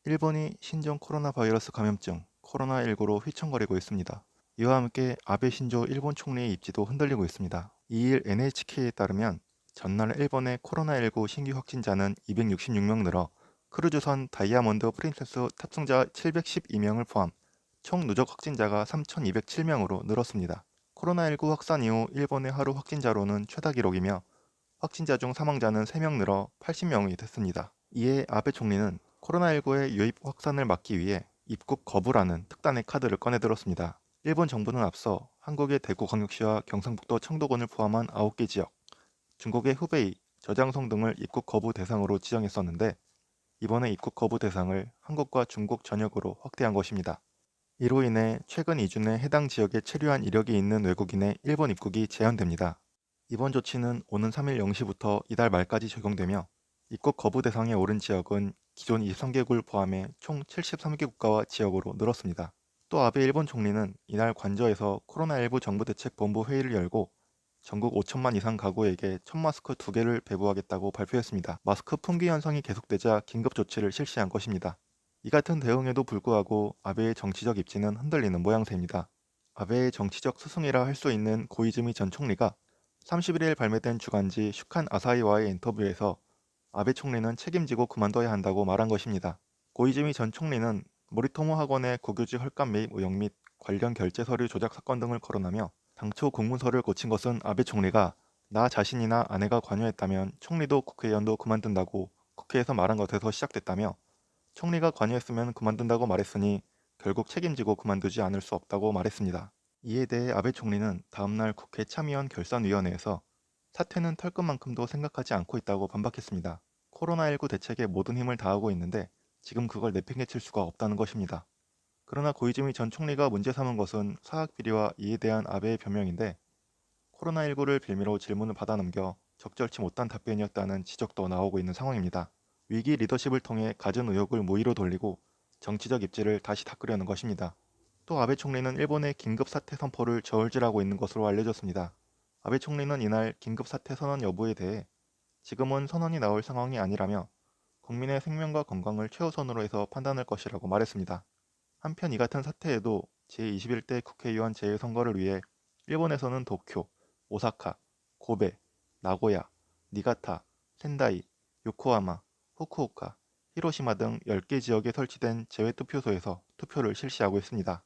일본이 신종 코로나 바이러스 감염증 코로나19로 휘청거리고 있습니다. 이와 함께 아베 신조 일본 총리의 입지도 흔들리고 있습니다. 2일 NHK에 따르면 전날 일본의 코로나19 신규 확진자는 266명 늘어 크루즈선 다이아몬드 프린세스 탑승자 712명을 포함 총 누적 확진자가 3,207명으로 늘었습니다. 코로나19 확산 이후 일본의 하루 확진자로는 최다 기록이며 확진자 중 사망자는 3명 늘어 80명이 됐습니다. 이에 아베 총리는 코로나19의 유입 확산을 막기 위해 입국 거부라는 특단의 카드를 꺼내들었습니다. 일본 정부는 앞서 한국의 대구광역시와 경상북도 청도권을 포함한 9개 지역, 중국의 후베이, 저장성 등을 입국 거부 대상으로 지정했었는데 이번에 입국 거부 대상을 한국과 중국 전역으로 확대한 것입니다. 이로 인해 최근 2주 내 해당 지역에 체류한 이력이 있는 외국인의 일본 입국이 제한됩니다. 이번 조치는 오는 3일 0시부터 이달 말까지 적용되며 입국 거부 대상에 오른 지역은 기존 23개국을 포함해 총 73개 국가와 지역으로 늘었습니다. 또 아베 일본 총리는 이날 관저에서 코로나19 정부대책본부 회의를 열고 전국 5천만 이상 가구에게 천마스크 2개를 배부하겠다고 발표했습니다. 마스크 품귀 현상이 계속되자 긴급 조치를 실시한 것입니다. 이 같은 대응에도 불구하고 아베의 정치적 입지는 흔들리는 모양새입니다. 아베의 정치적 스승이라 할 수 있는 고이즈미 전 총리가 31일 발매된 주간지 슈칸 아사히와의 인터뷰에서 아베 총리는 책임지고 그만둬야 한다고 말한 것입니다. 고이즈미 전 총리는 모리토모 학원의 국유지 헐값 매입 의혹 및 관련 결제 서류 조작 사건 등을 거론하며 당초 공문서를 고친 것은 아베 총리가 나 자신이나 아내가 관여했다면 총리도 국회의원도 그만둔다고 국회에서 말한 것에서 시작됐다며 총리가 관여했으면 그만둔다고 말했으니 결국 책임지고 그만두지 않을 수 없다고 말했습니다. 이에 대해 아베 총리는 다음날 국회 참의원 결산위원회에서 사퇴는 털끝만큼도 생각하지 않고 있다고 반박했습니다. 코로나19 대책에 모든 힘을 다하고 있는데 지금 그걸 내팽개칠 수가 없다는 것입니다. 그러나 고이즈미 전 총리가 문제 삼은 것은 사학 비리와 이에 대한 아베의 변명인데 코로나19를 빌미로 질문을 받아넘겨 적절치 못한 답변이었다는 지적도 나오고 있는 상황입니다. 위기 리더십을 통해 갖은 의혹을 무위로 돌리고 정치적 입지를 다시 닦으려는 것입니다. 또 아베 총리는 일본의 긴급 사퇴 선포를 저울질하고 있는 것으로 알려졌습니다. 아베 총리는 이날 긴급 사퇴 선언 여부에 대해 지금은 선언이 나올 상황이 아니라며 국민의 생명과 건강을 최우선으로 해서 판단할 것이라고 말했습니다. 한편 이 같은 사태에도 제21대 국회의원 재선거를 위해 일본에서는 도쿄, 오사카, 고베, 나고야, 니가타, 센다이, 요코하마, 후쿠오카, 히로시마 등 10개 지역에 설치된 재외투표소에서 투표를 실시하고 있습니다.